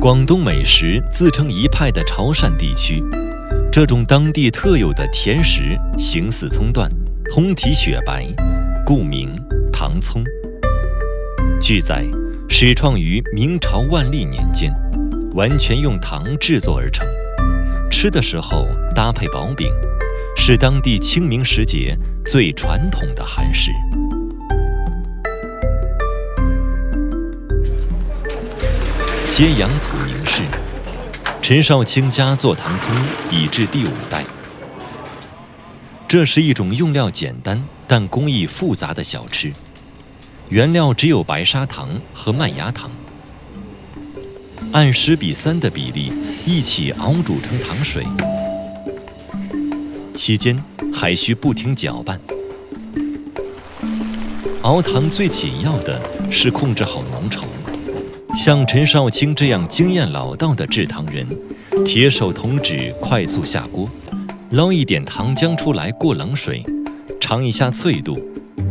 广东美食自成一派的潮汕地区，这种当地特有的甜食形似葱段，通体雪白，故名糖葱。据载，始创于明朝万历年间，完全用糖制作而成。吃的时候搭配薄饼，是当地清明时节最传统的寒食。揭阳普宁市，陈少卿家做糖葱已至第5代。这是一种用料简单但工艺复杂的小吃，原料只有白砂糖和麦芽糖，按10:3的比例一起熬煮成糖水，期间还需不停搅拌。熬糖最紧要的是控制好浓稠。像陈少卿这样经验老道的制糖人，铁手铜指快速下锅，捞一点糖浆出来过冷水，尝一下脆度，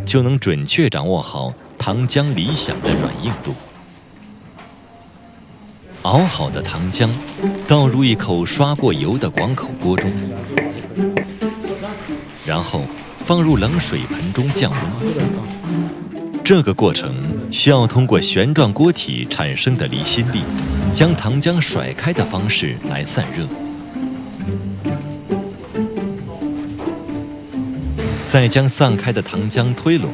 就能准确掌握好糖浆理想的软硬度。熬好的糖浆倒入一口刷过油的广口锅中，然后放入冷水盆中降温。这个过程需要通过旋转锅体产生的离心力，将糖浆甩开的方式来散热。再将散开的糖浆推拢，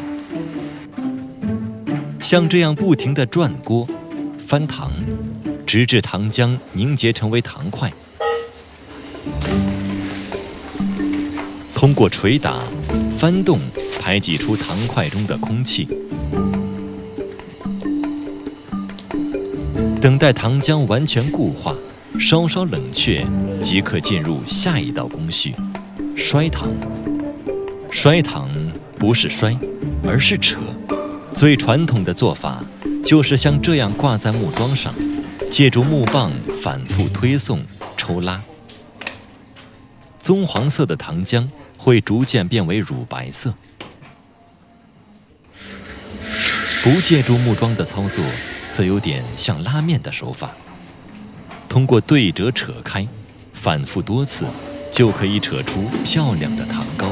像这样不停地转锅、翻糖，直至糖浆凝结成为糖块。通过捶打、翻动排挤出糖块中的空气。等待糖浆完全固化，稍稍冷却，即可进入下一道工序——摔糖。摔糖不是摔，而是扯。最传统的做法就是像这样挂在木桩上，借助木棒反复推送、抽拉。棕黄色的糖浆会逐渐变为乳白色。不借助木桩的操作，则有点像拉面的手法。通过对折扯开，反复多次，就可以扯出漂亮的糖糕。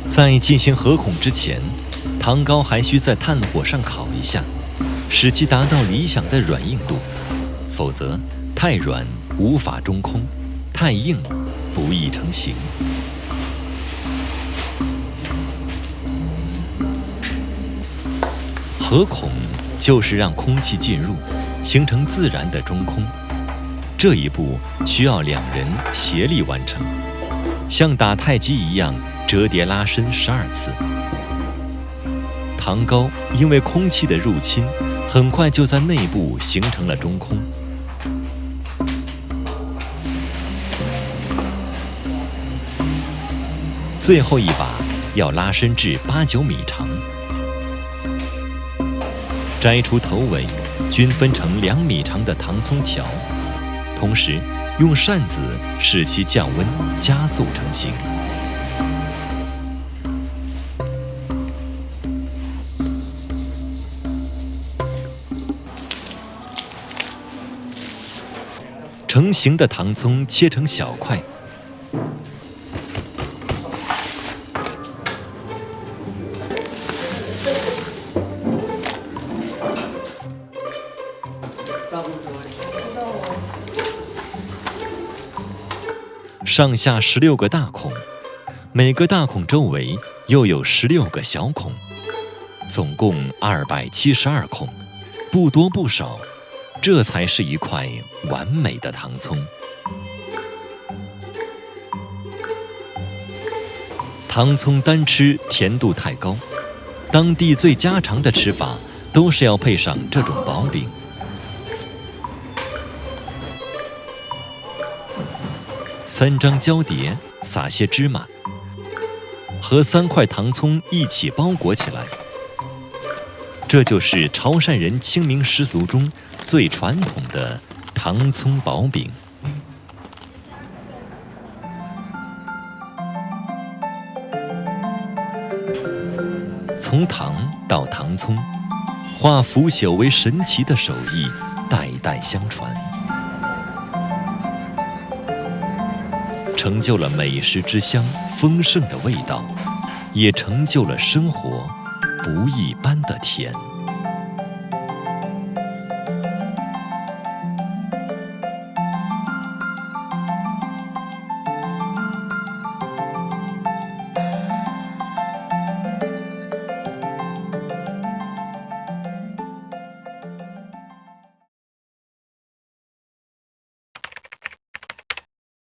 在进行合孔之前，糖糕还需在炭火上烤一下，使其达到理想的软硬度，否则太软无法中空，太硬不易成型。合孔就是让空气进入，形成自然的中空。这一步需要2人协力完成，像打太极一样折叠拉伸12次。糖糕因为空气的入侵，很快就在内部形成了中空。最后一把要拉伸至8、9米长。摘除头尾，均分成2米长的糖葱条，同时用扇子使其降温，加速成型。成型的糖葱切成小块，上下16个大孔，每个大孔周围又有16个小孔，总共272孔，不多不少，这才是一块完美的糖葱。糖葱单吃甜度太高，当地最家常的吃法都是要配上这种薄饼。3张胶碟，撒些芝麻，和3块糖葱一起包裹起来。这就是潮汕人清明习俗中最传统的糖葱薄饼。从唐到唐葱，化腐朽为神奇的手艺代代相传，成就了美食之乡丰盛的味道，也成就了生活不一般的甜。